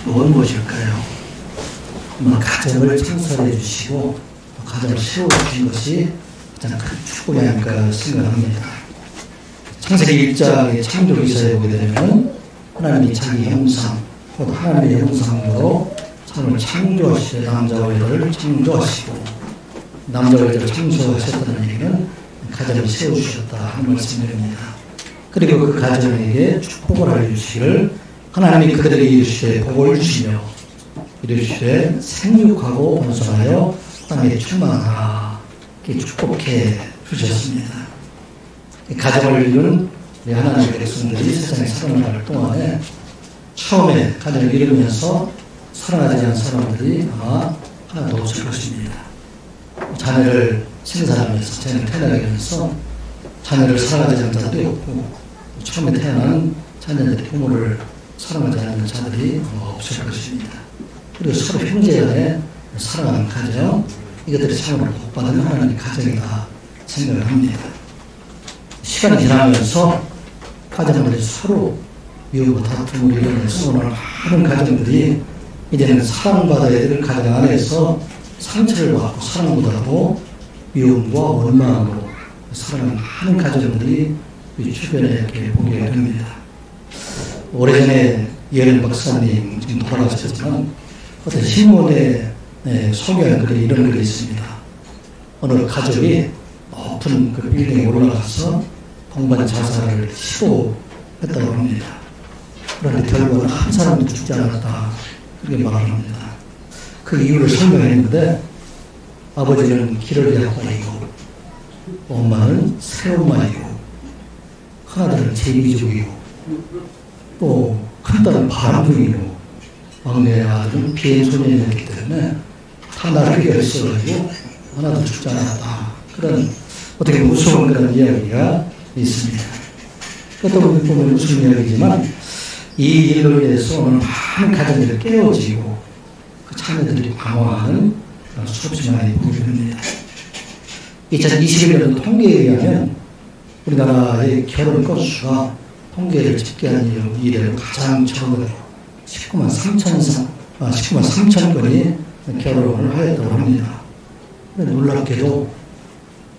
무엇 무엇일까요? 가정을 창설해 주시고 가정을 세워주신 것이 가장 큰 축복이 아닐까 생각합니다. 창세기 1장의 창조기사에 보게 되면 하나님이 자기 형상, 곧 하나님의 형상으로 사람을 창조하시되 남자와 여자를 창조하시고 남자와 여자를 창조하셨다는 얘기는 가정을 세워주셨다 하는 말씀입니다. 그리고 그 가정에게 축복을 알려주시기를 하나님이 그들에게 이르시되 복을 주시며 이르시되 생육하고 번성하여 땅에 충만하라 이렇게 축복해 주셨습니다. 가정을 이룬 하나님의 백성들이 세상에 살아날 동안에 처음에 가정을 이루면서 살아나지 않은 사람들이 아마 하나도 없을 것입니다. 자녀를 생산하면서 자녀를 태어나게 하면서 자녀를 사랑하지 않는 자들이 없고 처음에 태어난 자녀들의 부모를 사랑하지 않는 자들이 없을 것입니다. 그리고 서로 형제 간에 사랑하는 가정, 이것들이 참으로 복받은 하나님의 가정이다 생각을 합니다. 시간이 지나면서 가정들이 서로 미우고 다툼을 일어나서 오늘 많은 가정들이 이제는 사랑받아야 될 가정 안에서 상처를 받고 사랑보다도 미움과 원망으로 살아가는 많은 가정들이 우리 주변에 이렇게 보게 됩니다. 오래전에 예련 박사님 지금 돌아가셨지만 어떤 신문에 소개한 글에 이런 글이 있습니다. 어느 가족이 높은 그 빌딩에 올라가서 동반 자살을 시도했다고 합니다. 그런데 결국은 한 사람도 죽지 않았다 그렇게 말을 합니다. 그 이유를 설명했는데 아버지는 기러기 약관이고 엄마는 새엄마이고 큰아들은 제비족이고 또 큰딸은 바람둥이고 막내 아들은 비행소년이었기 때문에 다 나를 결석하고 하나도 죽지 않았다. 그런 어떻게 무서운 그런 이야기가 있습니다. 어떤 보면 무슨 이야기지만 이 일로 인해서 오늘 많은 가정들이 깨어지고 그 자녀들이 방황하는 수없이 많이 보게 됩니다. 2021년 통계에 의하면 우리나라의 결혼 건수가 통계를 집계한 이래로 가장 적은 19만 3천 건이 결혼을 하였다고 합니다. 놀랍게도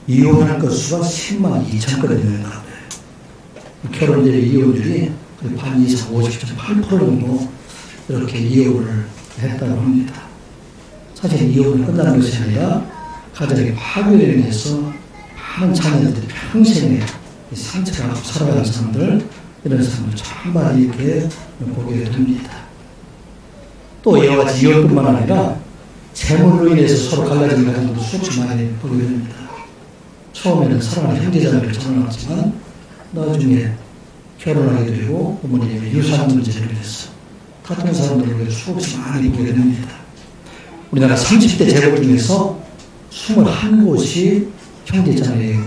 이혼할 건수가 10만 2천 건이 된다. 결혼율 이혼율이 반 이상 50.8% 정도 이렇게 이혼을 했다고 합니다. 사실 이혼은 끝나는 것이 아니라 가정의 파괴로 인해서 많은 자녀들이 평생에 상처를 안고 살아가는 사람들, 이런 사람들 정말 이렇게 보게 됩니다. 또 이와 같이 이혼뿐만 아니라 재물로 인해서 서로 갈라진 가정도 수없이 많이 보게 됩니다. 처음에는 사랑하는 형제자매를 결혼하지만 나중에 결혼하게 되고 부모님의 유산 문제로 인해서 다투는 사람들을 수없이 많이 보게 됩니다. 우리나라 30대 재벌 중에서 21곳이 형제자매의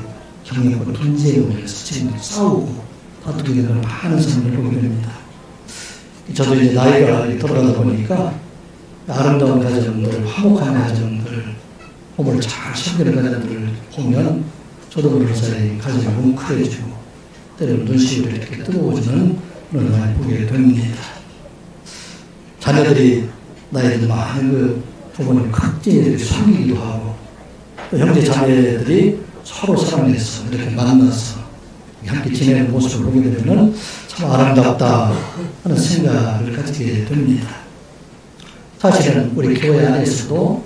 경력과 분쟁으로 인해서 지금 싸우고 다투게 되는 많은 사람들을 보게 됩니다. 저도 이제 나이가 들어가다 보니까 아름다운 가정들, 화목한 가정들, 부모를 잘 섬기는 가정들을 보면 저도 모르는 사이에 가정이 뭉클해지고 때로는 눈시울이 이렇게 뜨거워지는 그런 걸 많이 보게 됩니다. 자녀들이 나이도 많은 그 부모님 극진히 섬기기도 하고 또 형제 자매들이 서로 사랑해서 이렇게 만나서 함께 지내는 모습을 보게 되면 참 아름답다 하는 생각을 가지게 됩니다. 사실은 우리 교회 안에서도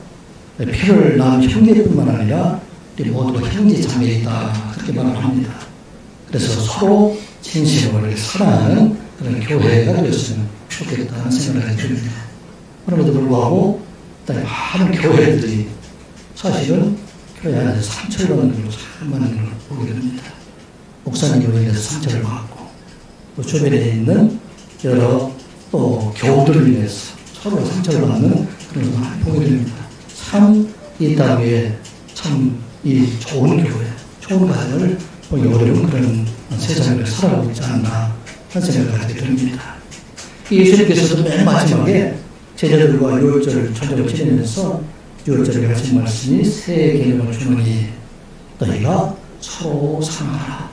피를 낳은 형제뿐만 아니라 우리 모두가 형제 자매이다 그렇게 말을 합니다. 그래서 서로 진심으로 사랑하는 그런 교회가 되었으면 좋겠다는 생각을 하게 됩니다. 그럼에도 불구하고 많은 교회들이 사실은 교회 안에서 상처를 받는 걸로 참 많은 걸 보게 됩니다. 목사님으로 인해서 상처를 받고 또 주변에 있는 여러 또 교우들을 인해서 서로 상처를 받는 그런 걸 많이 보게 됩니다. 참 이 땅에 참 이 좋은 교회, 좋은 가정을 보기 어려운 그런 세상을 살아가고 있지 않나 하는 생각을 가지게 됩니다. 예수님께서도 맨 마지막에 제자들과 유월절을 저녁을 지내면서 유월절에 하신 말씀이 새 계명을 주노니 너희가 서로 사랑하라.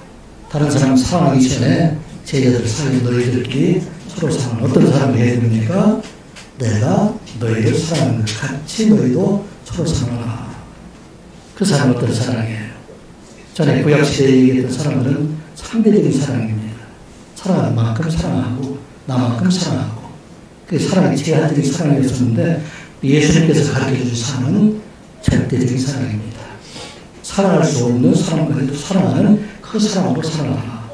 다른 사람 사랑하기 전에 제자들 사이에 너희들끼리 서로 사랑하라. 어떤 사랑을 해야 됩니까? 내가 너희를 사랑하는 것 같이 너희도 서로 사랑하라. 그 사랑은 어떤 사랑이에요? 전에 구약시대에 얘기했던 사랑은 상대적인 사랑입니다. 사랑하는 만큼 사랑하고 나만큼 사랑하고 그 사랑이 제한적인 사랑이었었는데 예수님께서 가르쳐주신 사랑은 절대적인 사랑입니다. 사랑할 수 없는 사람까지도 사랑하는 그 사랑으로 사랑하라.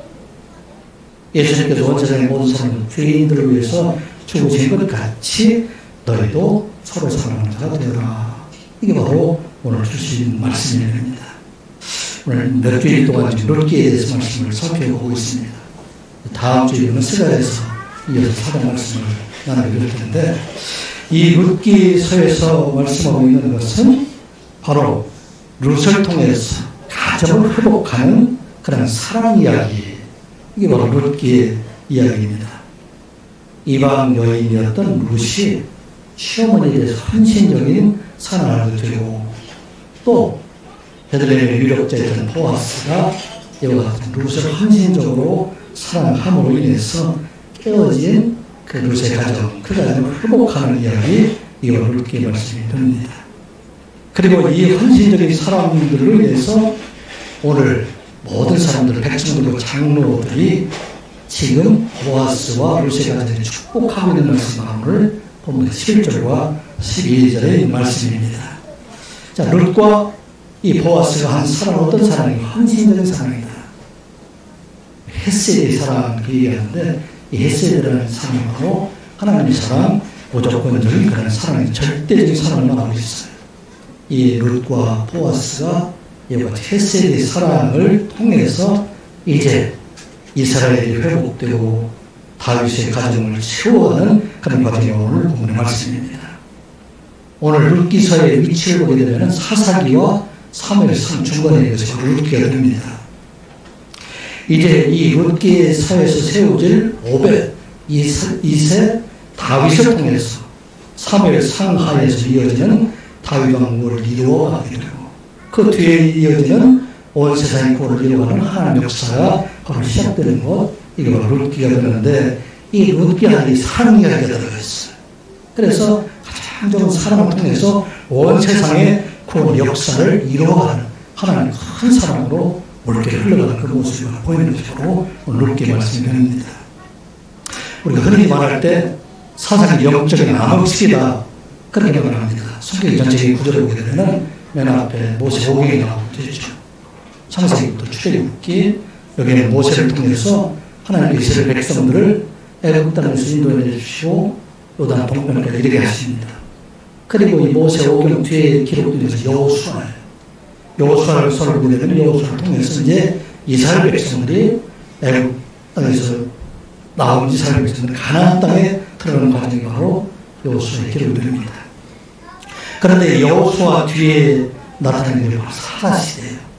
예수님께서 온 세상의 모든 사람들 죄인들을 위해서 죽으신 것 같이 너희도 서로 사랑하는 자가 되어라. 이게 바로 오늘 주신 말씀입니다. 오늘 몇 주일 동안 룻기에 대해서 말씀을 살펴보고 있습니다. 다음 주에는 스가랴에서 이어서 사랑 말씀을 나누게 될 텐데 이 룻기서에서 말씀하고 있는 것은 바로 룻을 통해서 가정을 회복하는 그런 사랑 이야기, 이게 바로 룻기의 이야기입니다. 이방 여인이었던 룻이 시어머니에 대해서 헌신적인 사랑을 하게 되고 또 베들레헴의 유력자였던 보아스가 이와 같은 룻을 헌신적으로 사랑함으로 인해서 깨어진 그 룻의 가정, 그 가정을 회복하는 이야기, 이거 룻기의 말씀이 됩니다. 그리고 이 헌신적인 사람들로 인해서 오늘 모든 사람들, 백성들과 장로들이 지금 보아스와 룻의 가정을 축복하고 있는 말씀을 본문 11절과 12절의 말씀입니다. 자, 룻과 이 보아스가 한 사랑은 어떤 사랑이에요? 헌신적인 사랑이다. 헤세드의 사랑 그 얘기하는데 이 헤세드라는 사랑이 바로 하나님의 사랑, 무조건적인 그런 사랑이 절대적인 사랑을 말하고 있어요. 이 룻과 보아스가 이와 같이 헤세드의 사랑을 통해서 이제 이스라엘이 회복되고 다윗의 가정을 채워가는 그런 과정이 오늘 본문의 말씀입니다. 오늘 룻기서의 위치를 보게 되면 사사기와 사무엘상 중간에 있어서 룻기가 됩니다. 이제 이 룻기서에서 세워질 오벳 2세 다윗을 통해서 사무엘 상하에서 이어지는 다윗 왕국을 이루어가게 되고 그 뒤에 이어지는 온 세상의 구원을 이루어가는 하나님의 역사가 바로 시작되는 것, 이게 바로 룻기가 되는데 이 룻기 안에 사랑 이야기가 들어있어요. 그래서 가장 좋은 사랑을 통해서 온 세상의 구원 역사를 이루어가는 하나님의 큰 사랑으로 옳게 흘러가는 그 모습을 보이는 것이 바로 룻기의 말씀이 됩니다. 우리가 흔히 말할 때 사상의 영적인 암흑시기다 그렇게 말합니다. 성경 전체의 구절을 보게 되면 맨 앞에 모세 오경이 나오고 되죠. 창세기부터 출애굽기, 여기는 모세를 통해서 하나님께서 이스라엘 백성들을 애굽 땅에서 인도해 주시고 요단 동편까지 이르게 하십니다. 그리고 이 모세 오경 뒤에 기록된 것이 여호수아예요. 여호수아를 보게 되면 여호수아를 통해서 이제 이스라엘 백성들이 애굽 땅에서 나온 이스라엘 백성들이 가나안 땅에 들어가는 과정이 바로 여호수아에 기록됩니다. 그런데 여호수아 뒤에 나타나는 게 바로 사사시대예요.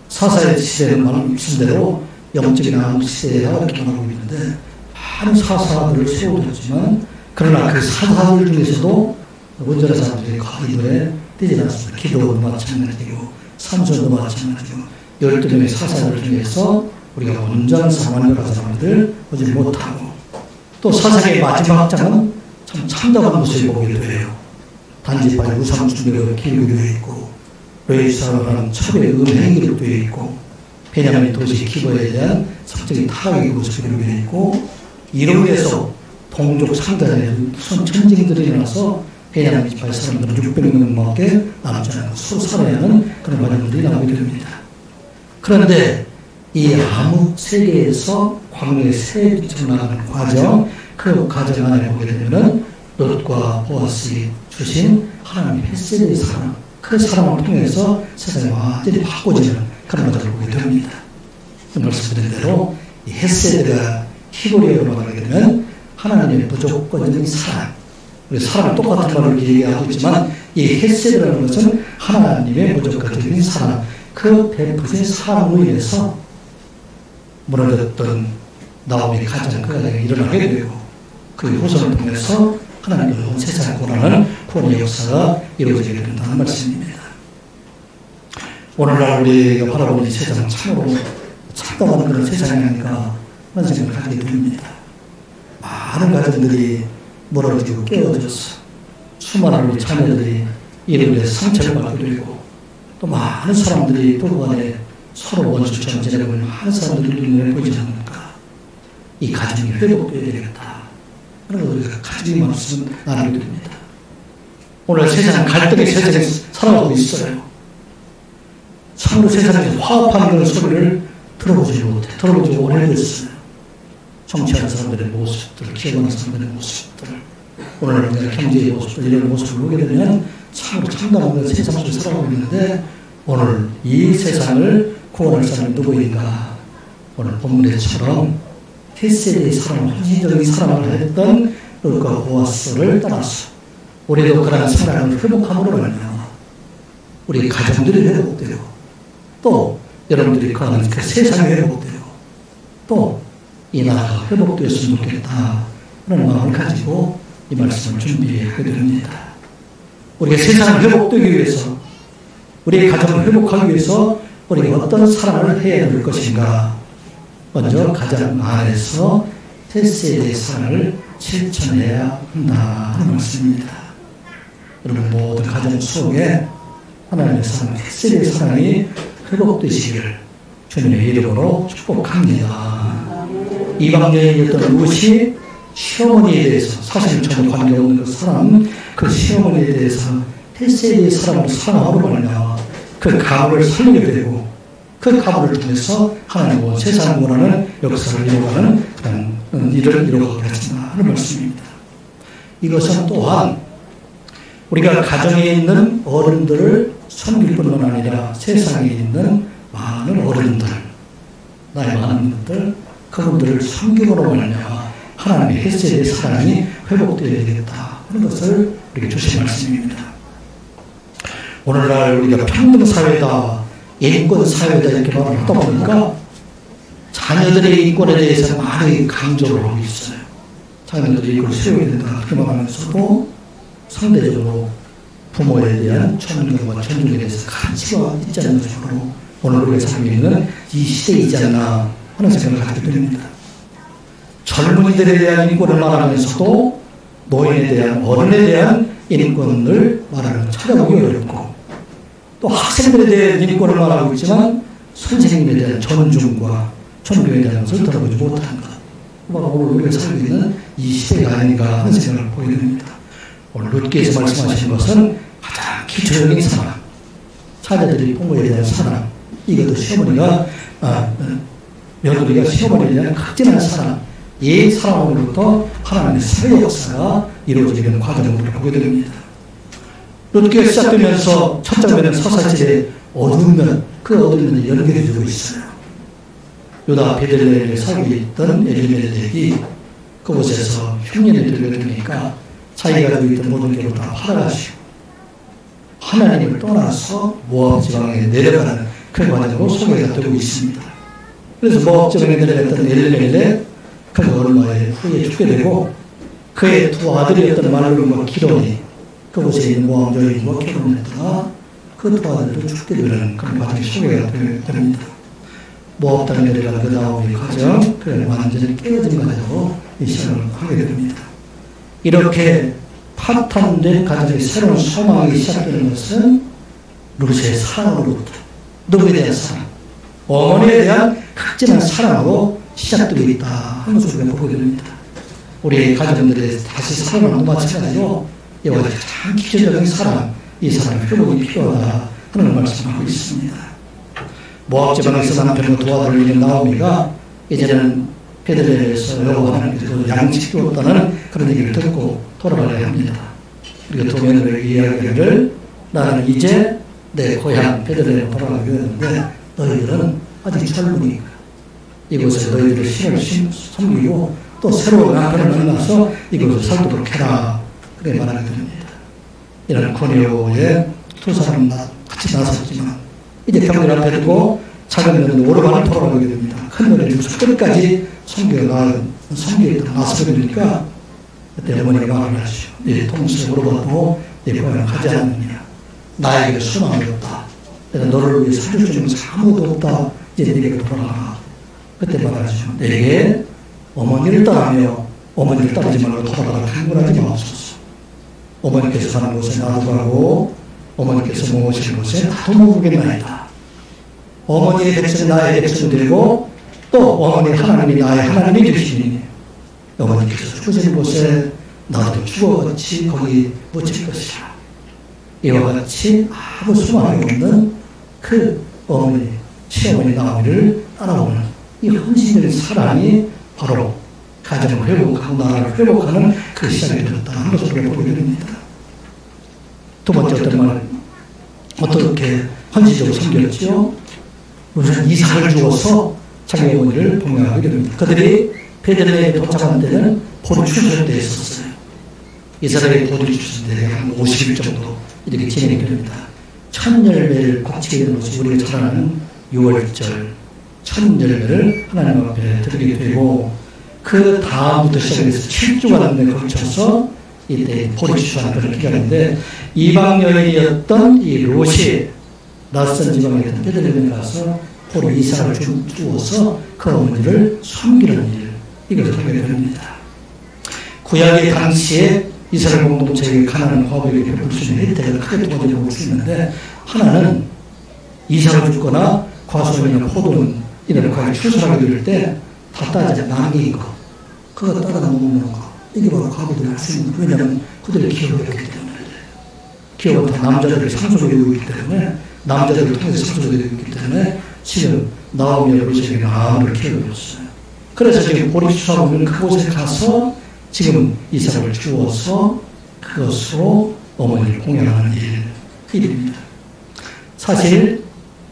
사사의 시대는 말씀대로 영적인 암흑 시대라 이렇게 말하고 있는데 많은 사사들을 세워줬지만 그러나 그 사사들 중에서도 온전한 사람들이 거의 눈에 띄지 않습니다. 기도도 마찬가지고 삼손도 마찬가지고 12명의 사사들 중에서 우리가 온전한 사람을 사람들 오지 못하고 또 사사의 마지막 장은 참 참담한 모습을 보게 돼요. 단지파의 우상숭배가 기록되어 있고 레이사라는 첩의 음행이 기록되어 있고 베냐민 도시 기버에 대한 성적인 타락의 모습이 기록되어 있고 이로 인해서 동족 상단에 천징들이 일어나서 베냐민 지파의 사람들은 600명밖에 남지 않고 서로 살아야 하는 그런 과정들이 나오게 됩니다. 그런데 이 암흑 세계에서 광야의 새 빛으로 나가는 과정, 그 과정 안에 보게 되면은 롯과 보아스가 주신 하나님의 헤세드의 사랑, 그 사랑을 통해서 세상이 완전히 바꿔지는 그런 것들을 보게 됩니다. 말씀드린 대로 이 헤세드가 히브리어로 말하게 되면 하나님의 무조건적인 사랑, 우리 사랑 똑같은 말을 얘기하고 있지만 이 헤세드라는 것은 하나님의 무조건적인 사랑, 그 베푸신 사랑으로 인해서 무너졌던 나오미 가정 그 가정이 일어나게 되고 그 후손을 통해서 하나님의 온 세상을 구원하는 구원의 역사가 이루어지게 된다는 말씀입니다. 오늘날 우리가 바라보는 이 세상은 참으로 참담한 그런 세상이 아닌가 하는 생각을 하게 됩니다. 많은 가정들이 멀어지고 깨어졌어. 수많은 우리 자녀들이 이로 인해 상처를 받게 되고 또 많은 사람들이 부부간에 서로 원수처럼 지내고 있는 많은 사람들이 눈에 보이지 않는가. 이 가정이 회복되어야 되겠다. 그런 걸 우리가 가정의 말씀을 나누게 됩니다. 오늘 세상 갈등의 세상에 살아가고 있어요. 참으로 세상에서 화합하는 그런 소리를 들어보지 못해. 들어보지 오래됐어요. 정치하는 사람들의 모습들, 기업하는 사람들의 모습들, 오늘 우리가 경제의 모습들, 이런 모습을 보게 되면 참으로 참담한 세상 속에 살아가고 있는데 오늘 이 세상을 구원할 사람이 누구인가? 오늘 본문에처럼 햇세대의 사랑, 헌신적인 사랑을 했던 룻과 보아스를 따라서 우리도 그런 사랑을 회복함으로 말미암아 우리 가정들이 회복되고 또 여러분들이 거하는 그 세상이 회복되고 또 이 나라가 회복되었으면 좋겠다 그런 마음을 가지고 이 말씀을 준비하게 됩니다. 우리가 세상을 회복되기 위해서 우리의 가정을 회복하기 위해서 우리가 어떤 사랑을 해야 될 것인가. 먼저 가정 안에서 햇세대의 사랑을 실천해야 한다 하는 말씀입니다. 여러분 모든 가정 속에 하나님의 사랑, 햇세대의 사랑이 회복되시기를 주님의 이름으로 축복합니다. 이방여인이었던 룻이 시어머니에 대해서 사실 전혀 관계없는 그 사람, 그 시어머니에 대해서 햇세대의 사랑을 사랑하고 말미암아 그 가문을 살리게 되고 그 가문을 통해서 하나님과 세상을 원하는 역사를 이루어가는 그런 일을 이루어가게 하신다 하는 말씀입니다. 이것은 또한 우리가 가정에 있는 어른들을 섬길 뿐만 아니라 세상에 있는 많은 어른들, 나이 많은 분들, 그분들을 섬김으로 말미암아 하나님의 햇세대의 사랑이 회복되어야 되겠다 하는 것을 우리에게 주신 말씀입니다. 오늘날 우리가 평등사회다, 인권사회다 이렇게 말을 하다 보니까 자녀들의 인권에 대해서 많이 강조를 하고 있어요. 자녀들이 인권을 세워야 된다 그렇게 말하면서도 상대적으로 부모에 대한 존경과 존중에 대해서 가치가 있지 않는 식으로 오늘 우리가 살고 있는 이 시대이지 않나 하는 생각을 갖게 됩니다. 젊은이들에 대한 인권을 말하면서도 노인에 대한, 어른에 대한 인권을 말하는 찾아보기 어렵고 또 학생들에 대한 인권을 말하고 있지만 선생님에 대한 존중과 존경에 대한 것을 들어보지 못한 것. 오늘 우리가 살고 있는 이 시대가 아닌가 하는 생각을 보게 됩니다. 오늘 룻기에서 말씀하신 것은 가장 기초적인 사랑, 자녀들이 부모에 대한 사랑, 이것도 시어머니가 며느리가 시어머니에 대한 극진한 사랑, 이 사랑으로부터 하나님의 사회 역사가 이루어지는 과정을 보게 됩니다. 룻기가 시작되면서 첫 장면은 서사질의 어두운 면, 그 어두운 면을 연결해주고 있어요. 유다 베들레헴에 살고 있던 엘리멜렉이 그곳에서 흉년에 들게 되니까 자기가 가지고 있던 모든 것을 다 팔아가시고 하나님을 떠나서 모압 지방에 내려가는 그 과정으로 소개가 되고 있습니다. 그래서 모압 지방에 내려갔던 엘리멜렉 그가 얼마 후에 죽게 되고 그의 두 아들이었던 말론과 기론이 그곳에 있는 모압 여인과 결혼했다가 그 두 아들도 죽게 되는 그런 과정이 소개가 됩니다. 모압 땅에 내려간 그 나오미의 과정, 그 완전히 깨어진 과정으로 이 시작을 하게 됩니다. 이렇게 파탄된 가정의 새로운 소망이 시작되는 것은 룻의 사랑으로부터, 누구에 대한 사랑, 어머니에 대한 극진한 사랑으로 시작되고 있다 하는 것을 우리가 보게 됩니다. 우리 가정들의 다시 사랑하는 것과 마찬가지로 이와 같이 가장 기초적인 사랑, 이 사랑의 회복이 필요하다 하는 말씀을 하고 있습니다. 모압 지방에서 남편과 도와드리고 있는 나오미가 이제는 베들레헴에서 여호와 하나님께서 양치키웠다는 그런 얘기를 듣고 돌아가야 합니다. 그리고 두 며느리의 이야기를 나는 이제 내 고향 베들레헴으로 돌아가게 되는데 너희들은 아직 젊으니까 이곳에 너희들의 신을 섬기고 또 새로운 남편을 만나서 이곳을 살도록 해라 그렇게 말하게 됩니다. 이런 고뇌의 두 사람 같이 나섰지만 이제 병을 앞에 두고 작은 며느리 오르반을 돌아가게 됩니다. 큰 며느리 죽어서 끝까지 섬기에 나서게 되니까 그때 어머니가 말을 하시죠. 네 통수에 오르반도 네 고향을 가지 않느냐. 나에게 소망이 없다. 내가 너를 위해 살줄 수 있는 아무도 없다. 이제 네게 돌아가라. 그때 말하죠. 내게 어머니를 따르며 어머니를 따르지 말고 돌아가라. 강권하지 마옵소서. 어머니께서 가는 곳에 나도 가고 어머니께서 모으신 곳에 나도 모으겠나이다. 어머니의 백성이 나의 백성이 되고 또 어머니 하나님이 나의 하나님이 되시니 어머니께서 죽으신 곳에 나도 죽어같이 거기 묻힐 것이라. 이와 같이 아무 소망이 없는 그 어머니, 시어머니 나오미를 따라오는 이 헌신적인 사랑이 바로 가정을 회복하고 나라를 회복하는 그 시작이 되었다는 것을 우리가 보게 됩니다. 두 번째 어떤 말, 어떻게 헌신적으로 섬겼지요? 우선 이삭을 주어서 자기 어머니를 봉양하게 됩니다. 그들이 베들레헴에 도착한 때는 보리 추수 때에 있었어요. 이스라엘의 보리 추수 때 한 50일 정도 이렇게 진행이 됩니다. 첫 열매를 바치게 되는 것이 우리가 잘 아는 6월절 첫 열매를 하나님 앞에 드리게 되고 그 다음부터 시작해서 7주간 내 걸쳐서 이때 보리 추수하는 그런 기간인데 이방 여인이었던 이 롯이 낯선 지방에 있던 베들레헴에 가서 보리 이삭을 주어서 그 어머니를 섬기는 일, 이것을 하게 됩니다. 구약의 당시에 이스라엘 공동체에게 가난한 과부에게 베풀 수 있는 혜택을 크게 두 가지로 볼 수 있는데 하나는 이삭을 주거나 과수원이나 포도는 이런 과일 추수하게 될 때 다 따지 남긴 거 그거 따다 먹는 거 이게 바로 과부들이 할 수 있는 왜냐하면 그들이 기업이었기 때문에 기업은 다 남자들이 상속되고 있기 때문에 남자들을 통해서 상속되고 있기 때문에 지금 나오미와 롯에게 아무를 키워줬어요. 그래서 지금 보리 추수하고 있는 그곳에 가서 지금 이삭을 주어서 그것으로 어머니를 봉양하는 일입니다. 사실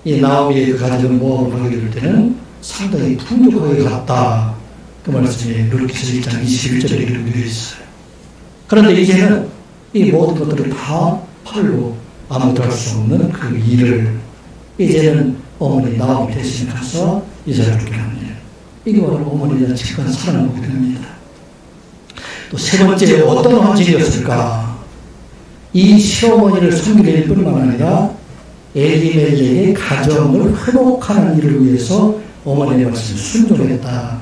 이 나오미의 그 가정을 모험을 하게 될 때는 상당히 풍족하게 갔다. 그 말씀이 룻기서 1장 21절에 이렇게 되어 있어요. 그런데 이제는 이 모든 것들을 다 팔로 아무도 할 수 없는 그 일을 이제는 어머니 나오미 대신 가서 이삭을 주게 하는 일. 이게 바로 어머니에 대한 직관 사랑을 보게 됩니다. 또 세 번째 어떤 헌신이었을까? 이 시어머니를 섬기는 일뿐만 아니라 엘리멜렉의 가정을 회복하는 일을 위해서 어머니의 말씀을 순종했다.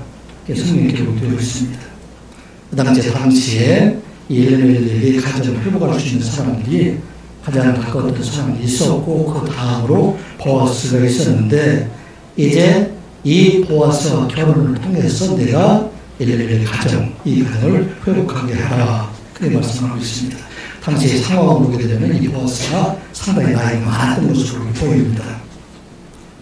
이렇게 성경에 기록되어 있습니다. 그 당시에 엘리멜렉의 가정을 회복할 수 있는 사람들이 가장 가까웠던 사람이 있었고 그 다음으로 보아스가 있었는데 이제 이 보아스와 결혼을 통해서 내가 엘리멜렉의 가정, 이 가정을 회복하게 하라. 그렇게 말씀하고 있습니다. 당시의 상황을 보게 되면 이 보아스가 상당히 나이가 많았던 것으로 보입니다.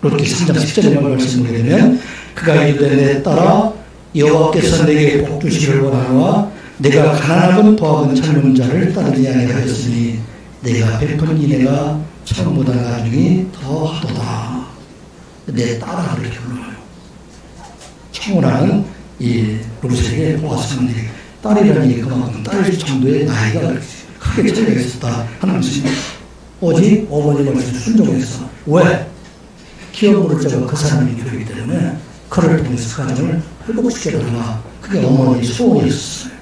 룻기서 3장 10절에 말씀을 보게 되면 그가 이르되 내 딸아 여호와께서 내게 복 주시기를 원하노라 내가 가난하고 도학은 젊은 자를 따르지 아니하였으니 내가 베푼 이내가 처음보다 나중에 더하도다. 내 딸아 이렇게 불러요. 청혼하는 이 룻에게 보아스는 딸이라는 얘기 그만큼 딸 정도의 나이가 크게 차이가 있었다 하는 것입니다. 오직 어머니 말씀을 순종해서 왜? 기업 물자가 그 사람이 되기 때문에 그를 통해서 가정을 회복시켜달라. 그게 어머니의 소원이었어요.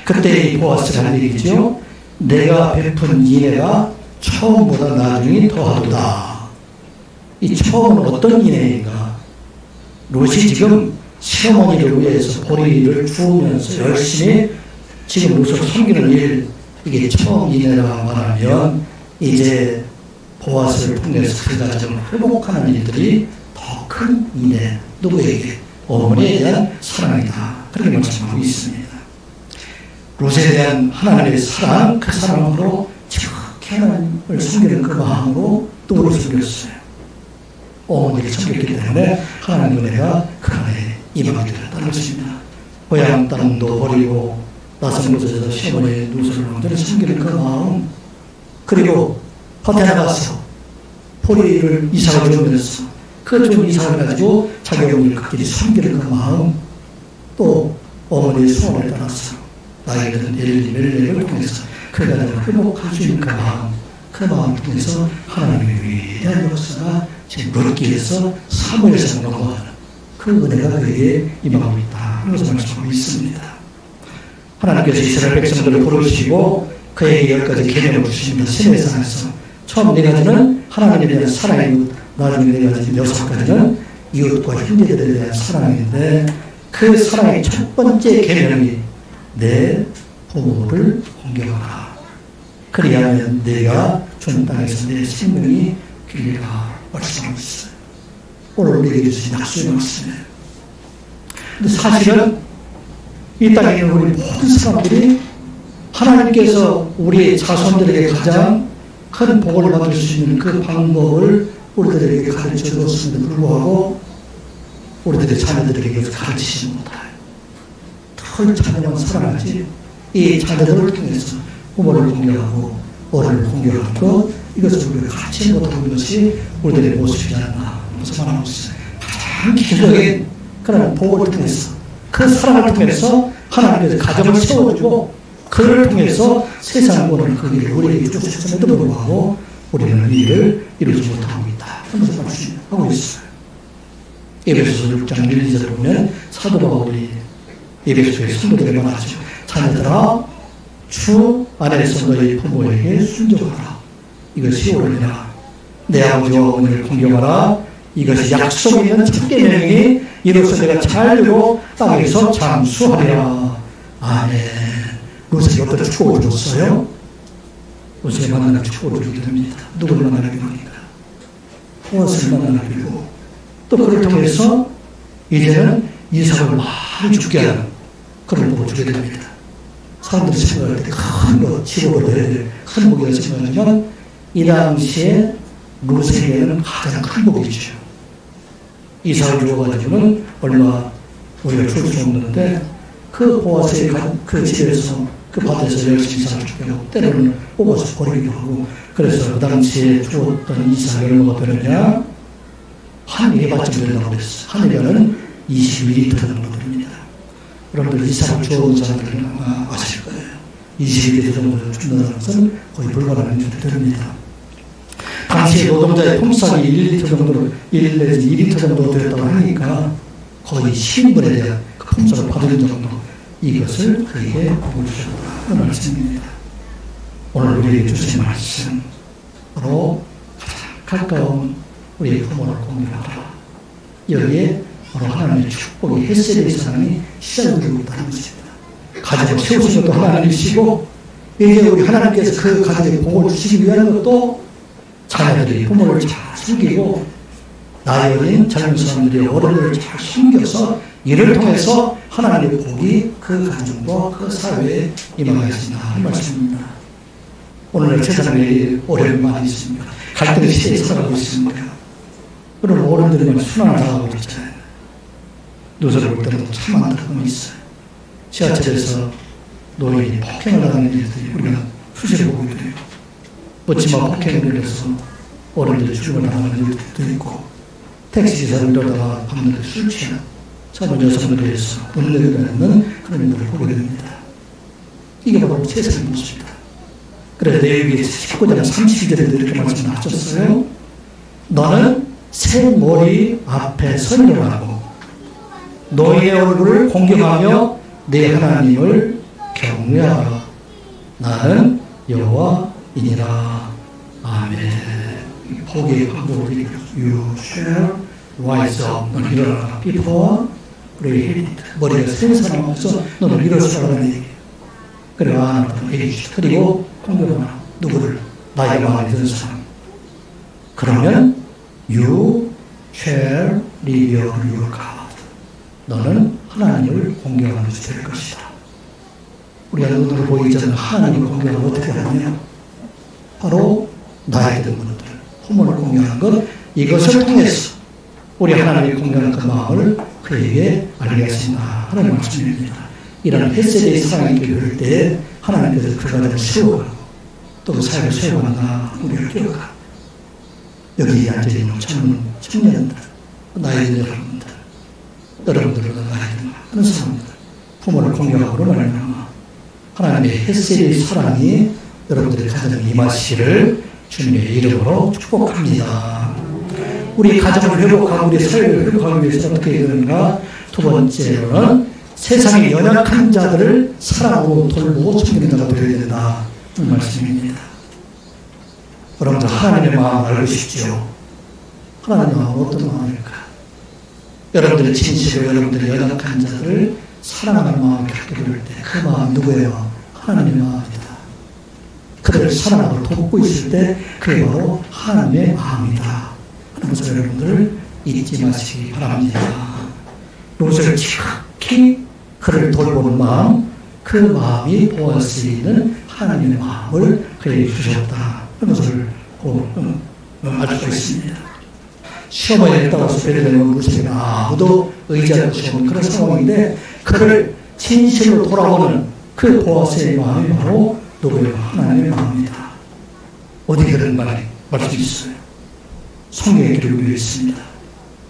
그때 이 보아스가 한 얘기죠. 내가 베푼 인애가 처음보다 나중에 더하도다. 이 처음은 어떤 인애인가? 롯이 지금 시어머니를 위해서 보리를 주우면서 열심히 지금 롯을 섬기는 일, 이게 처음 인애라고 말하면 이제 보아스를 통해서 그 가정을 회복하는 일들이 더 큰 인애, 누구에게? 어머니에 대한 사랑이다. 그렇게 말씀하고 있습니다. 롯에 대한 하나님의 사랑, 그 사랑으로 지극히 하나님을 섬기는 그 마음으로 누구를 섬겼어요? 어머니를 섬겼기 때문에 하나님의 은혜가 그 안에 임하게 되었다는 것입니다. 고향 땅도 버리고 낯선 곳에서 시어머니의 누수를 온전히 섬기는 그 마음, 그리고 밭에 나가서 보리를 이삭을 주면서 그 좋은 이삭을 가지고 자기 어머니를 끝까지 섬기는 그 마음, 또 어머니의 소원을 따라서 나에게 든 엘리멜렉을 통해서 그 가정을 회복할 수 있는 그 마음을 통해서 하나님의 위대한 역사가 지금 룻기에서 사무엘에서 넘어가는 그 은혜가 그에게 임하고 있다. 그것을 말씀하고 있습니다. 하나님께서 이스라엘 백성들을 부르시고 그에게 10가지 계명을 주십니다. 시내산에서 처음 4가지는 하나님에 대한 사랑이고 나중에 4가지 6가지는 이웃과 형제들에 대한 사랑인데 그 사랑의 첫 번째 계명이 내 부모를 공경하라. 그리하면 내가 주는 땅에서 내 생명이 길리라 말씀하고 있어요. 오늘 우리에게 주신 약속의 말씀이에요. 근데 사실은 이 땅에 있는 우리 모든 사람들이 하나님께서 우리 자손들에게 가장 큰 복을 받을 수 있는 그 방법을 우리들에게 가르쳐 주었음에도 불구하고 우리들의 자녀들에게 가르치지 못해요. 덜 자녀만 사랑하지 이 자녀들을 통해서 부모를 공경하고 어른을 공경하는 것, 이것을 우리가 같이 못하고 있는 것이 우리들의 모습이지 않나 그래서 말하고 있어요. 가장 기적인 그런 복을 통해서 그 사랑을 통해서 하나님께서 가정을 세워주고 그를 통해서 세상을 보는 그 일을 우리에게 주셨음에도 불구하고 우리는 이 일을 이루지 못하고 있다. 그런 말씀하고 있어요. 에베소서 6장 1, 2절을 보면 사도 바울이 에베소의 성도들에게 말하죠. 자녀들아 주 안에서 너희 부모에게 순종하라. 이것이 옳으니라. 내 아버지와 어머니를 공경하라. 이것이 약속 있는 첫 계명이니 이로써 내가 잘되고 땅에서 장수하리라. 아멘. 요새 어떤 축복을 줬어요? 요새 만나는 축복을 주게 됩니다. 누구를 만나게 됩니까? 무엇을 만나게 되고 또 그를 통해서 이제는 이삭을 많이 죽게 하는 그런 복을 주게 됩니다. 사람들이 생각할 때 큰 거, 지옥을 내야 될 큰 복이라고 생각하지만 이 당시에 루세에게는 가장 큰 복이죠. 이삭을 주어가지고는 얼마 우리가 줄 수 없는데 그 보아스의 그 집에서 그 밭에서 열심히 이삭을 주게 하고 때로는 뽑아서 버리기도 하고 그래서 그 당시에 주었던 이삭이 얼마가 되느냐 한 예바쯤 된다고 그랬어요. 한 예바는 22리터 정도 됩니다. 여러분들 이삭을 주어온 사람들은 아마 아실 거예요. 22리터 정도 준다는 것은 거의 불가능한 일이 됩니다. 당시 노동자의 품삯이 1리터 정도, 1 내지 2리터 정도 되었다고 하니까 거의 시인분에 대한 그 품삯을 받은 정도 이것을 그에게 보여주셨다는 말씀입니다. 오늘 우리에게 주신 말씀 바로 가장 가까운 우리의 부모를 공경하라. 여기에 바로 하나님의 축복이 햇세의 사랑이 시작되고 있다는 것입니다. 가정을 세우신 것도 하나님이시고 이제 우리 하나님께서 그 가정에 복을 주시기 위한 것도 자녀들이 부모를 잘 숨기고 나이 어린 젊은 사람들이 어른들을 잘 숨겨서 이를 통해서 하나님의 복이 그 가정과 그 사회에 임하겠습니다. 한 말씀입니다. 오늘 세상에 어려움이 많이 있습니다. 갈등의 시대에 살아가고 있습니다. 그런 어른들이 순환을 당하고 있잖아요. 누설을 볼 때도 참 안타까움이 있어요. 지하철에서 노인이 폭행을 당하는 일들이 우리가 수시로 보게 돼요. 묻지마 폭행을 해서 어른들이 죽음을 당하는 일들도 있고 택시기사를 이러다가 밤늦게 술 취한 젊은 여성들에 의해서 분노를 갖는 그런 일들을 보게 됩니다. 이게 바로 세상의 모습입니다. 그래서 레위기 19장 32절에 이렇게 말씀하셨어요. 너는 새 머리 앞에 선언하고 너희의 얼굴을 공경하며 내 하나님을 경외하라. 나는 여호와이니라. 아멘. 복의 방법이 You shall rise up. 너는 일어나라. Before great. 머리가 센 사람 없어. 너는 일어서라는 얘기예요. 그래, 그리고 공경하라. 누구를? 나이가 마음에 드는 사람. 그러면 You shall revere your God. 너는 하나님을 공경하는 것이 될 것이다. 우리가 눈으로 보이지 않는 하나님을 공경하면 어떻게 하느냐? 바로 나이 든 분들, 부모를 공경하는 것, 이것을 통해서 우리 하나님을 공경하는 그 마음을 그에게 알리겠습니다. 하나님 말씀입니다. 이런 햇세대의 사랑이 교회일 때 하나님께서 그 가정을 세워가고 또 그 사회를 세워간다. 우리를 기억하고 여기 앉아있는 젊은 청년들, 나이 든 여러분들보다 나이 든 많은 사람들, 부모를 공경하고로 말미암아 하나님의 햇세대의 사랑이 여러분들의 가정에 임하시기를 주님의 이름으로 축복합니다. 우리 가정을 회복하고 우리 사회를 회복하기 위해서 어떻게 해야 되는가? 두 번째로는 세상의 연약한 자들을 사랑으로 돌보고 섬기는 자가 되어야 된다. 그 말씀입니다. 여러분들 하나님의 마음을 알고 싶지요? 하나님의 마음은 어떤 마음일까? 여러분들의 진실로 여러분들의 연약한 자들을 사랑하는 마음을 갖게 될 때 그 마음 누구예요? 하나님의 마음이다. 그들을 사랑하고 돕고 있을 때 그게 바로 하나님의 마음이다. 그러면서 여러분들 잊지 마시기 바랍니다. 롯을 지극히 그를 돌보는 마음, 그 마음이 보아스에 있는 하나님의 마음을 그에게 주셨다. 그런 것을 알 수가 있습니다. 시어머니를 따라서 베들레헴 루세는 아무도 의지할 것이 없는 그런 상황인데 그를 진실로 돌아보는 그 보아스의 마음이 바로 누구예요? 하나님의 마음이다. 어디 그런 말씀이 있어요? 성경에 기록되어 있습니다.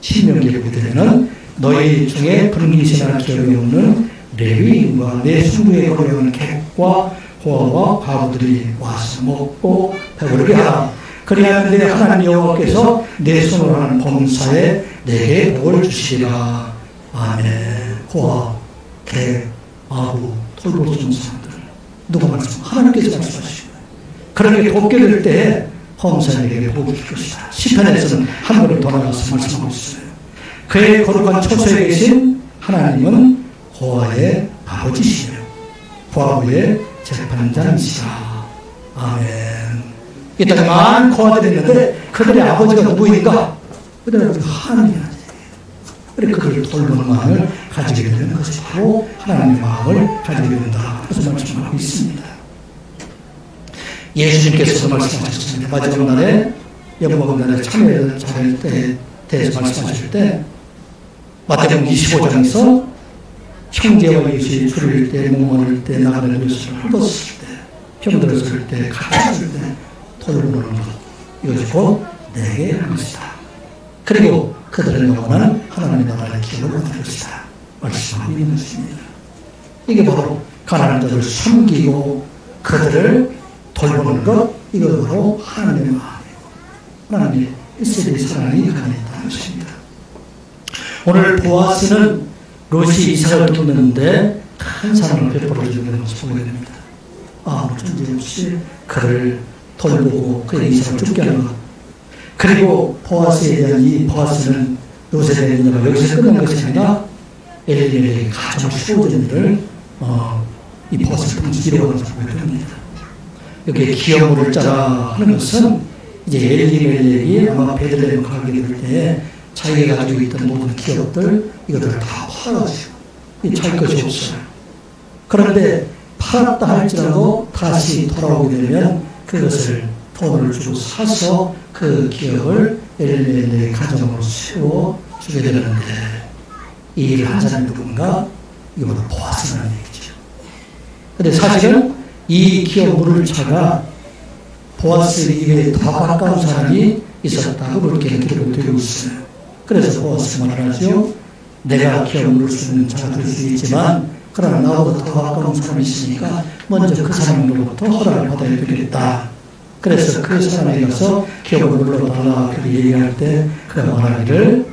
신명기에 보게 되면 너희 중에 불미신할 기억이 없는 레위인과 내 숭배에 거려오는 객과 고아와 과부들이 와서 먹고 배부르게 하라. 그리하면 내 하나님 여호와께서 내 손으로 하는 범사에 내게 복을 주시리라. 아멘. 고아, 개, 아부, 돌볼 수 있는 사람들 누가 말씀? 하나님께서 말씀하시고 그렇게 돕게 될 때 범사에 내게 복을 줄 것이다. 시편에서는 한 번을 더 나가서 말씀하고 있어요. 그의 거룩한 처소에 계신 하나님은 고아의 아버지시며 과부의 재판장이시라. 아멘. 이 땅에 많은 고아들이 있는데 그들의 아버지가 누구인가? 그들은 하나님이야. 그래서 그들을 돌보는 마음을 가지게 되는 것이 바로 하나님의 마음을 가지게 된다. 그래서 말씀하고 있습니다. 예수님께서도 말씀하셨습니다. 마지막 날에 영광날에 참회를 차릴 때에 대해서 말씀하실 때 마태복음 25장에서 형제와 이웃이 줄일 때, 목마를 때, 나가는 것을 헐벗을 때, 병들었을 때, 갇혔을 때 돌보는 것, 이것이 곧 내게 한 것이다. 그리고 그들은 영원한 하나님의 나라의 기업을 얻을 것이다. 말씀하고 있는 것입니다. 이게 바로 가난한 자를 섬기고 그들을 돌보는 것, 이거 바로 하나님의 마음이고 하나님의 이스라엘의 사랑이 가능했다는 것입니다. 오늘 보아스는 롯이 이삭을 돕는데 큰 사랑을 베풀어 주는 것을 보게 됩니다. 아무 존재 없이 그를 돌보고 그의 이삭을 죽게 하는 것. 그리고 보아스에 대한 이 보아스는 롯에 대한 인자가 여기서 끝난 것이 아니라 엘리멜렉의 가정을 세워준 일을 이 보아스를 통해서 이루어가는 것을 보게 됩니다. 여기에 기업물을 짜라 하는 것은 이제 엘리멜렉이 아마 베들레헴 가게 될 때 자기가 가지고 있던 모든 기업들 이것들을 다 팔아가지고 자기 것이 없어요. 그런데 팔았다 할지라도 다시 돌아오게 되면 그것을 돈을 주고 사서 그 기업을 엘리멜렉의 가정으로 세워주게 되는데 이 일을 한 사람이 누군가? 이게 바로 보아스라는 얘기죠. 그런데 사실은 이 기업물을 차가 보아스 입에 더 가까운 사람이 있었다고 그렇게 기록되고 있어요. 그래서 보아스가 말하죠. 내가 기업물을 쓰는 자가 될 수 있지만 그러나 나보다 더 가까운 사람이 있으니까 먼저 그 사람으로부터 허락을 받아야 되겠다. 그래서 그 사람에 가서 기업물을 불러달라 그렇게 얘기할 때 그가 말하기를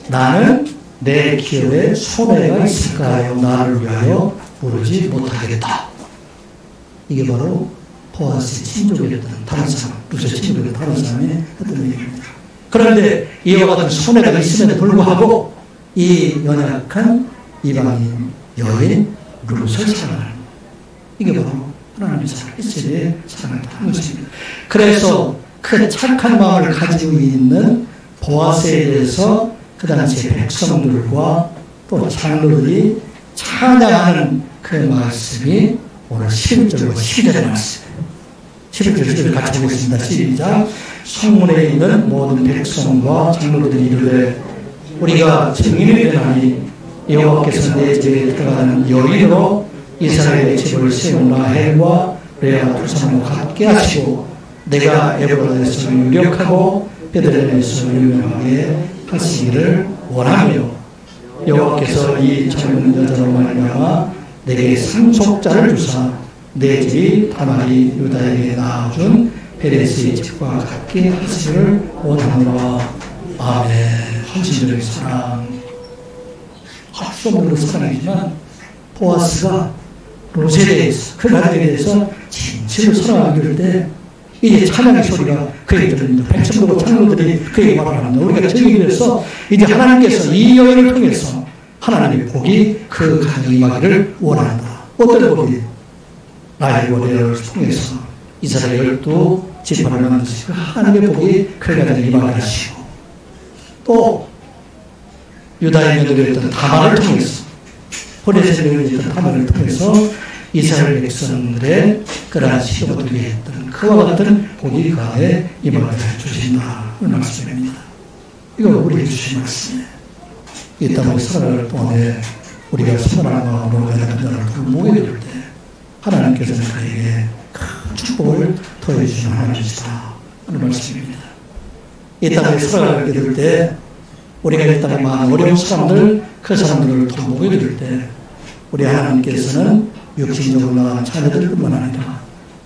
나는 내 기업에 손해가 있을까요? 나를 위하여 부르지 못하겠다. 이게 바로 보아스의 친족이었던 다른 사람, 룻의 친족이었던 다른 사람의 어떤 얘기입니다. 그런데 이와 같은 손해가 있음에도 불구하고 이 연약한 이방인 여인 룻을 사랑하는 이게 바로 하나님의 사랑, 이스라엘의 사랑을 하는 것입니다. 그래서 그 착한 마음을 가지고 있는 보아스에 대해서 그 당시 백성들과 또 장로들이 찬양하는 그 말씀이 오늘 11절과 12절의 말씀. 11절, 12절 같이 보겠습니다. 시작. 성문에 있는 모든 백성과 장로들이 이르되 우리가 증인이 되나니 여호와께서 내 집에 들어가는 여인으로 이스라엘의 집을 세우라. 헬과 레아 두 사람과 같게 하시고 내가 에브라에서 유력하고 베들레헴에서 유명하게 하시기를 원하며 여호와께서 이 젊은 여자로 말미암아 내게 상속자를 주사 내 집이 다말이 유다에게 낳아준 베레스의 집과 같게 하시기를 원하노라. 아멘. 헌신적인 사랑. 할 수 없는 사랑이지만 보아스가 롯에 대해서 그 가족에 대해서 진실로 사랑하게 될 때 이제 찬양의 소리가 그에게 들립니다. 백성들과 장로들이 그에게 말합니다. 우리가 저기 그래서 이제 하나님께서 이 여인을 통해서 하나님의 복이 그 가정에 임하기를 원한다. 어떤 복이? 라헬과 레아를 통해서 이스라엘 12지파를 만드시고 하나님의 복이 그에게 임하게 하시고 또 유다의 며느리였던 다말을 통해서 호레스의 며느리였던 다말을 통해서 이스라엘 백성들의 그러한 시험을 위해 했던 그와 같은 복이 그 안에 임하게 해주신다. 이 말씀입니다. 이거 우리에게 주신 말씀이에요. 이 땅을 살아갈 동안에 우리가 선한 마음으로 하나님을 돌보게 될 때 하나님께서는 그에게 큰 축복을 더해주시는 하나님이시다 하는 말씀입니다. 이 땅을 살아가게 될 때 우리가 이 땅에 많은 어려운 사람들 그 사람들을 돌보게 될 때 우리 하나님께서는 육신적으로 나간 자녀들뿐만 아니라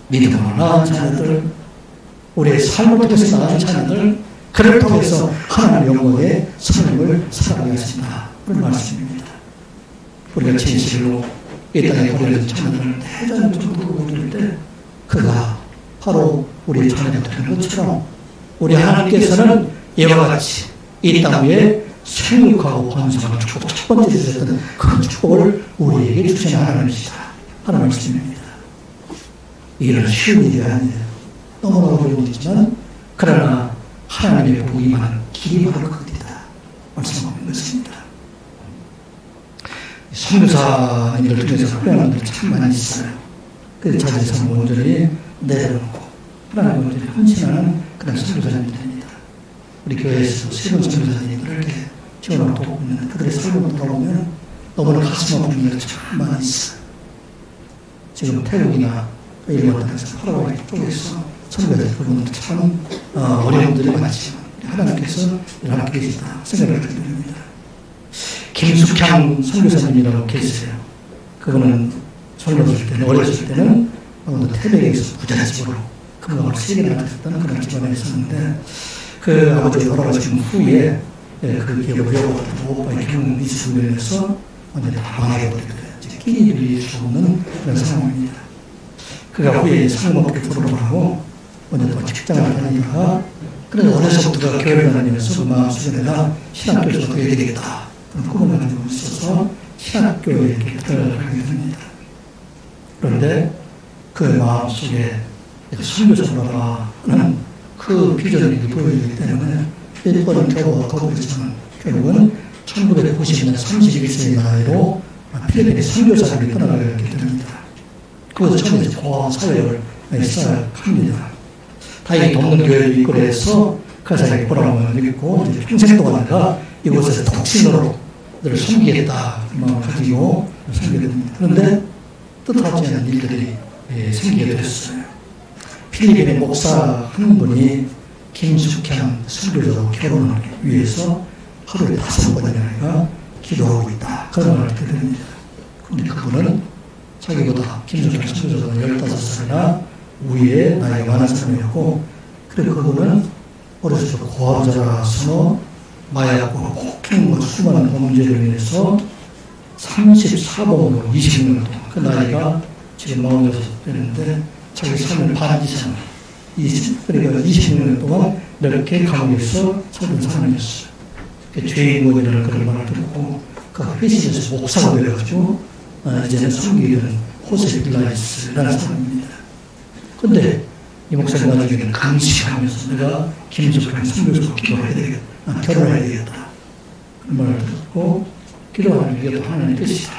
믿음으로 나간 자녀들 우리의 삶을 통해서 나간 자녀들 그를 통해서 하나님의 영광의 삶을 살아가게 하신다 그런 말씀입니다. 우리가 진실로 이 땅에 버려진 자녀들을 대전을 돌보고 있을 때 그가 바로 우리의 자녀가 되는 것처럼 우리 하나님께서는 이와 같이 이 땅 위에 생육하고 번성하는 축복 첫 번째 주셨던 그 축복을 우리에게 주신 하나님이시다 하는 말씀입니다. 이는 쉬운 일이 아니에요. 너무나 어려운 일이지만 그러나 하나님의 복이 많은 길이 바로 그것이다 말씀하는 것입니다. 선교사님들 중에서 훌륭한 분들이 참 많이 있어요. 그 자기에서 온전히 내려놓고 하나님 온전히 헌신하는 그런 선교사님들입니다. 우리 교회에서 새로운 선교사님들을 이렇게 지원을 돕고 있는 그들의 삶을 돌아보면 너무나 가슴 아픈 일들이 참 많이 있어요. 지금 태국이나 일본 땅에서 파라과이 쪽에서 선교사들 그분들 참 어려운 분들이 많지만 하나님께서 일하고 계시다 생각을 하게 됩니다. 김숙향 선교사님이라고 계세요. 그분은 젊었을 때는 어렸을 때는 태백에서 부잣집으로 건강을 3개나 가졌던 그런 집안에 있었는데 그 아버지가 돌아가신 후에 그 기업을 이어받고 오빠의 경험이 있음으로 인해서 완전히 다 망해버리게 돼요. 끼니를 수 없는 그런 상황입니다. 그가 후에 상업학교 졸업을 하고 먼저 또 직장을 다니다가 그래서 어려서부터 교회를 다니면서 그 마음속에 내가 신학교에서 되어야 되겠다 그런 꿈을 가지고 있어서 신학교에 이렇게 들어가게 됩니다. 그런데 그 마음속에 선교사라는 그 비전이 보여지기 때문에 일본 교부가 거기서는 결국은 1990년 31세의 나이로 필리핀의 선교사들이 떠나가게 됩니다. 그것을 처음에 고아원 사역을 시작합니다. 다행히 돕는 교회를 이끌어서 그 사역에 보람을 느끼고 평생 동안 내가 이곳에서 독신으로 늘 섬기겠다 마음을 가지고 섬기게 됩니다. 그런데 뜻하지 않은 일들이 생기게 됐어요. 필리핀의 목사 한 분이 김숙향 선교사로 결혼하기 위해서 하루에 5번이나 기도하고 있다. 그런 말을 듣게 됩니다. 그런데 그분은 자기보다 김숙향 선교사가 15살이나 위에 나이가 많은 사람이었고 그리고 그분은 어렸을 때 고아자라서 마약과 폭행과 수많은 범죄를 인해서 34번으로 20년 동안 그 나이가 지금 46 되는데 자기 삶을 반 이상 그러니까 20년 동안 이렇게 감옥에서 살던 사람이었어요. 죄인원이라는 그런 말을 듣고 그 회심에서 목사가 되어가지고 이제는 섬기는 호세 빌라이스라는 사람입니다. 그런데 이 목사님 나중에는 감시하면서 내가 김숙향 선교사로 기도해야 되겠다. 결혼해야 되겠다. 그런 말을 듣고 기도하는 게 또 하나님의 뜻이다.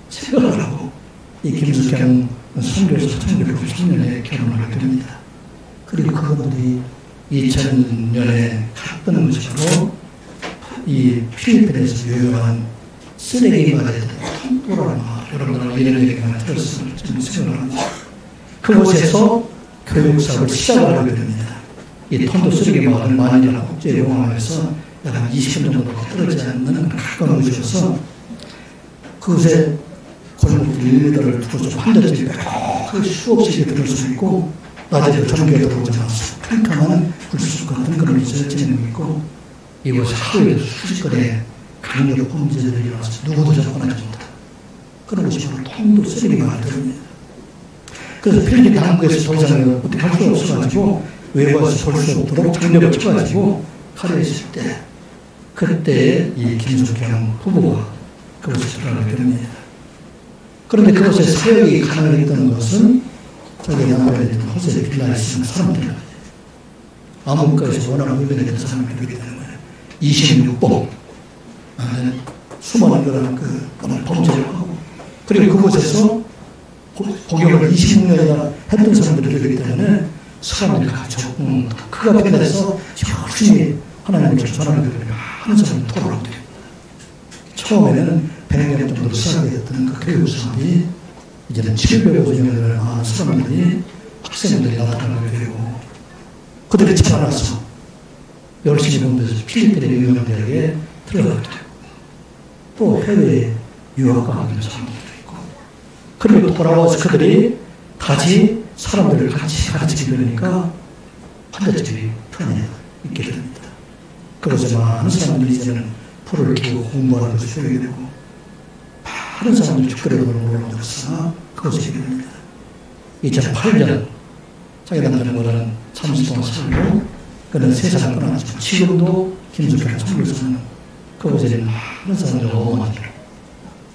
생각을 하고 이 김숙향 선교사 1993년에 결혼하게 됩니다. 그리고 그분들이 2000년에 갔던 것으로 이 필리핀에서 유명한 쓰레기 마을에 톤도라는 마을, 여러분들 이런 얘기만 들었으면 좀 생각을 합니다. 그곳에서 교육사업을 시작을 하게 됩니다. 이 톤도 쓰레기 마을은 만일이나 국제영화에서 약 20분 정도 떨어지지 않는 가까운 곳이어서 그곳에 골목길 일리더를 두고서 환자들이 그 수없이 들을 수 있고 낮에도 전기가 들어오지 않아서 캄캄한 불쑥 같은 그런 곳에 지내고 있고 이곳에 하루에도 수십 건의 강력 범죄들이 일어나서 누구도 접근하지 못한 그런 곳이 바로 톤도 쓰레기 마을들입니다. 그래서 필리핀 당국에서 더 이상 어떻게 할 수 없어가지고 외부에서 볼 수 없도록 장벽을 쳐가지고 가려있을 때 그때 이 김숙향 부부가 그곳에 들어가게 됩니다. 그런데 그곳에 사역이 가능했던 것은 자기 남편에 있는 호세의 빌라에 있는 사람들, 아무 국가에서 워낙 의견에 대한 사람을 되게 되는 거예요. 26번. 수많은 그런 범죄를 하고, 그리고 그곳에서 복역을 26년이나 했던 사람들이 되기 때문에 사람들이 가지고 그 앞에서 열심히 하나님을 전하는 걸 하는 사람이 토로록 돼요. 처음에는 100년 정도 시작했던 그 교육 사업이 이제는 750년을 많은 사람들이 학생들이 나타나게 되고, 그들이 자라나서 열심히 공부해서 필리핀의 유명한 대학에 들어가게 되고, 또 해외에 유학 가는 사람들도 있고, 그리고 돌아와서 그들이 다시 사람들을 같이 가르치게 되니까 환자들이 편에 있게 됩니다. 그래서 많은 사람들이 이제는 불을 켜고 공부하는 것을 배우게 되고, 많은 사람들이 축구를 보는 역사가 그것이 됩니다. 2008년 자기 남편은 뭐라는 30년 동안 살고 그는 세상을 떠났지만 지금도 김숙현 선교사는 그곳에 많은 사람들의 어머니로,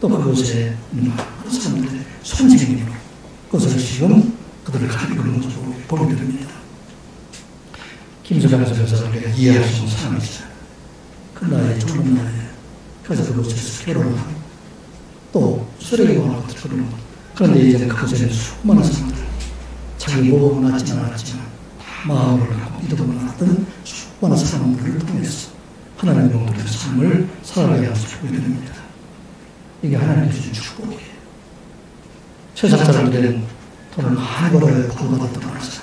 또 그곳에 많은 사람들의 선생님으로 그것을 지금 그들을 가리고 있는 모습으로 보게 됩니다. 김숙현 선교사는 우리가 이해할 수 있는 사람이죠. 그 나이에 젊은 나이에 그래서 그곳에서 결혼하고 또 쓰레기관으로 결혼하고, 그런데 이제는 그곳에는 수많은 사람들, 자기 몸은 낳지는 않았지만 마음을 갖고 믿음을 낳았던 수많은 사람들을 통해서 하나님의 영들의 삶을 살아가게 하는 것을 보게 됩니다. 이게 하나님의 주신 축복이에요. 세상 사람들은 돈을 많이 벌어야 복을 받았다고 하잖아요.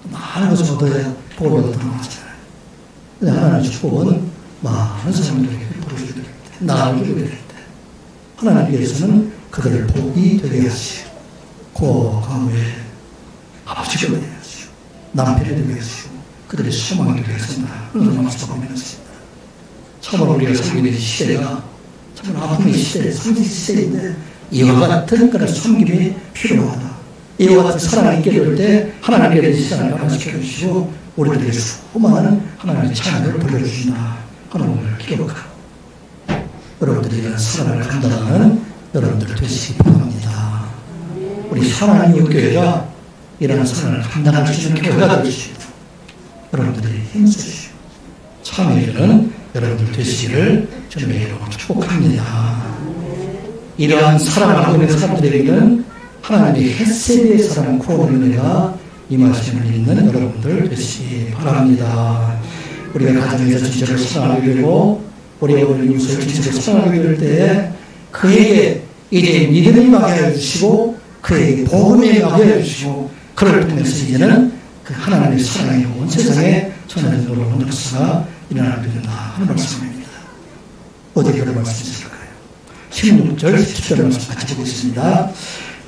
많은 것을 얻어야 복을 받았다고 하잖아요. 근데 하나님의 축복은 많은 사람들에게 보여주게 될 때, 나눠주게 될 때, 하나님께서는 그들을 복이 되게 하시고, 고아의 아버지가 되게 하시고, 남편이 되게 하시고, 그들의 소망이 되게 하신다. 그런 말씀을 하십니다. 참으로 우리가 살고 있는 시대가 참으로 아픔의 시대, 상징 시대인데 이와 같은 그런 섬김이 필요하다. 이와 같은 사랑을 있게 될 때 하나님께 시간을 변화시켜 주시고 우리들에게 수많은 하나님의 찬양을 돌려주신다 하는 것을 기억하고, 여러분들이 이런 사랑을 감당하는 여러분들 되시기 바랍니다. 우리 사랑하는 교회가 이런 사랑을 감당할 수 있는 교회가 되시고, 여러분들이 힘쓰시고 참여하는 여러분들 되시기를 주님의 이름으로 축복합니다. 이러한 사랑을 하고 있는 사람들에게는 하나님의 햇세비의 사랑 구원의 은혜가 임하심을 믿는 여러분들 되시기 바랍니다. 우리가 가정에서 진짜로 사랑하게 되고 우리의 어린 육체를 진짜로 사랑하게 될 때에 그에게 이제 믿음이 임하게 하여 주시고 그에게 복음이 임하게 하여 주시고, 그를 통해서 이제는 그 하나님의 사랑이 온 세상에 전해지도록 하는 역사가 일어나게 된다 하는 말씀입니다. 어디 그런 말씀이 있을까요? 16절, 17절 말씀 같이 보겠습니다.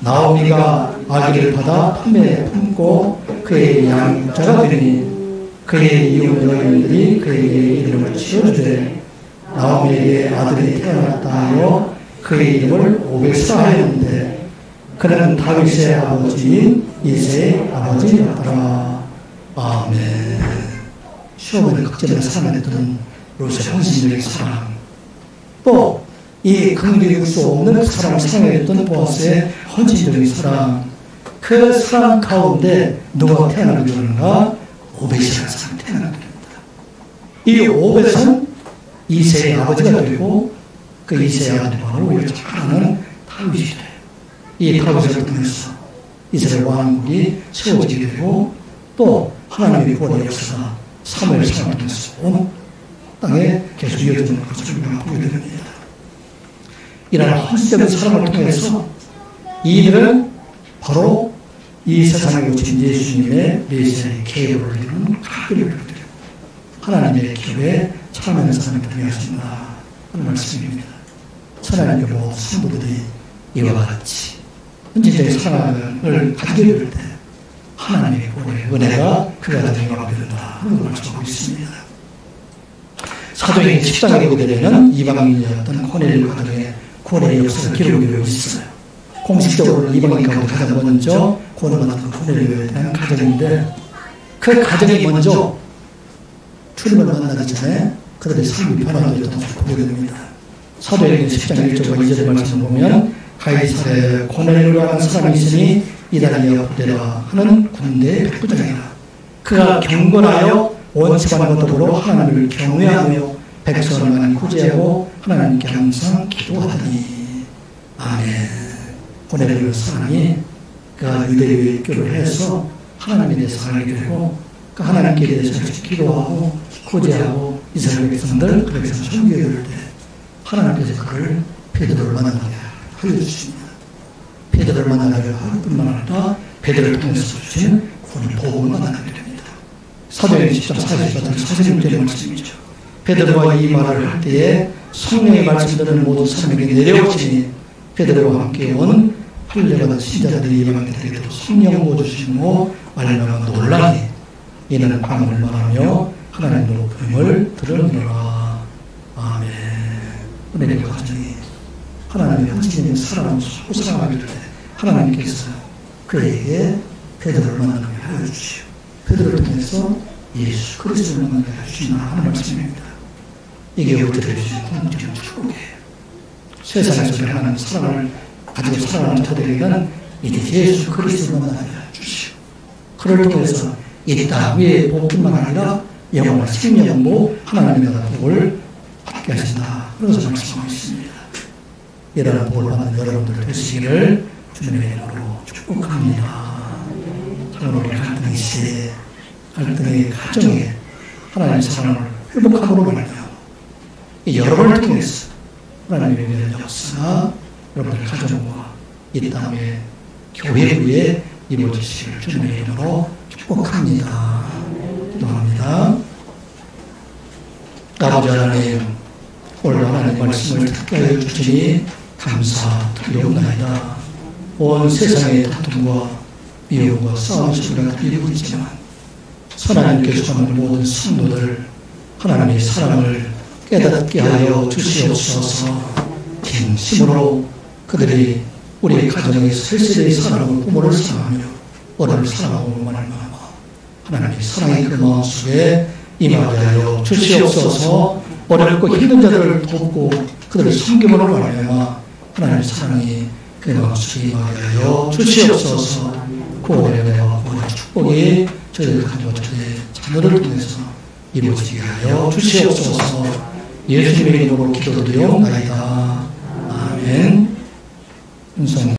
나오미가 아기를 받아 품에 품고 그의 양자가 되니 그의 이웃 여인들이 그에게 이름을 지어주되 나오미에게 아들이 태어났다 하여 그의 이름을 오벳이라 하였는데 그는 다윗의 아버지인 이새의 아버지였더라. 아멘. 시어머니 극진하게 사랑했던 롯의 헌신적인 사랑, 또 이 긍휼이 수 없는 그 사랑을 사랑했던 보아스의 헌신적인 사랑, 그 사랑 가운데 누가 태어나게 되는가? 오벳이라는 사람이 태어나게 됩니다. 이 오벳은 이새의 아버지가 되고 그 이새의 아들이 바로 우리가 잘 아는 다윗이 돼요. 이 다윗을 통해서 이스라엘 왕국이 세워지게 되고 또 하나님의 구원의 역사가 사무엘 사랑을 통해서 온 땅에 계속 이어지는 것을 우리가 보게 됩니다. 이러한 헌신적인 사랑을 통해서 이들은 바로 이 세상에 오신 예수님의 메시아의 계획을 이루는 각별을 드리고 하나님의 기회에 참여하는 사람이 되게 하신다 하는 말씀입니다. 하나님의 모든 성도들이 이와 같이 헌신적인 사랑을 가지게 될 때 하나님의 은혜가 그 가정에 임하게 된다 하는 걸 말씀하고 있습니다. 사도행전 10장에 보게 되면 이방인이었던 코넬료 가정에 구원의 역사가 기록이 되어 있어요. 공식적으로 이방인 가운데 가장 먼저 구원받은 코넬료에 대한 가정인데 그 가정이 먼저 주님을 만나기 전에 그들의 삶이 변화되었던 것을 보게 됩니다. 사도행전 10장 1절과 2절의 말씀을 보면 가이사랴에 코넬료라는 사람이 있으니 이달리아 부대라 하는 군대의 백부장이라. 그가 경건하여 원수반과 더불어 하나님을 경외하며 백성을 많이 구제하고 하나님께 항상 기도하더니. 아멘. 고넬료의 사람이 그가 유대교에 입교를 해서 하나님에 대해서 알게 되고 그 하나님께 대해서 기도하고 구제하고 이스라엘 백성들 그 백성 섬기를 때 하나님께서 그를 베드로를 만나게 하여 주십니다. 베드로를 만나게 할 뿐만 아니라 베드로를 통해서 주신 오늘 복음을 만나게 됩니다. 사도행전 10장 44절 46절의 말씀이죠. 베드로가 이 말을 할 때에 성령의 말씀 듣는 모든 사람에게 내려오시니 베드로와 함께 온 할례받은 신자들이 예방이 되도록 성령 부어주시고 말미암아 놀라니 이는 광을 말하며 하나님의 높음을 드러내라. 아멘. 은혜의 가정이 하나님의 하나님의 사랑을 서로 사랑하게 될 때 하나님께서 그에게 베드로를 만나게 하여 주시오. 베드로를 통해서 예수 그리스도를 만나게 하시나 하는 말씀입니다. 이게 우리들에게 주신 공적인 축복이에요. 세상에서 하나님의 사랑을 가지고 살아가는 자들에게는 이제 예수 그리스도를 만나게 주시오. 그를 통해서 이 땅 위의 복뿐만 아니라 영원한 생명도 하나님의 복을 받게 하신다. 그래서 말씀하고 있습니다. 이러한 복을 받는 여러분들 되시기를 주님의 이름으로 축복합니다. 우리 갈등의 시대에, 갈등의 가정에 하나님의 사랑을 회복함으로 말미암아 이 여러분을 통해서 하나님의 은혜의 역사가 여러분들 가정과 이 땅의 교회 위에 이루어지시길 주님의 이름으로 축복합니다. 기도합니다. 아버지 하나님, 오늘 하나님 말씀을 듣게 하여 주시니 감사드리옵나이다. 온 세상의 다툼과 미움과 싸움 소리가 들리고 있지만 하나님께 주시는 모든 성도들 하나님의 사랑을 깨닫게 하여 주시옵소서. 진심으로 그들이 우리 가정의 쓸쓸히 사랑하고 부모를 사랑하며 어른을 사랑하고 말미암아 하나님의 사랑의 그 마음속에 임하게 하여 주시옵소서. 어렵고 힘든 자들을 돕고 그들을 섬김으로 말미암아 하나님의 사랑이 그 마음속에 임하게 하여 주시옵소서. 구원의 은혜와 구원의 축복이 저희들 가정과 저희의 자녀를 통해서 이루어지게 하여 주시옵소서. 예수님의 이름으로 기도드리옵나이다. 아멘.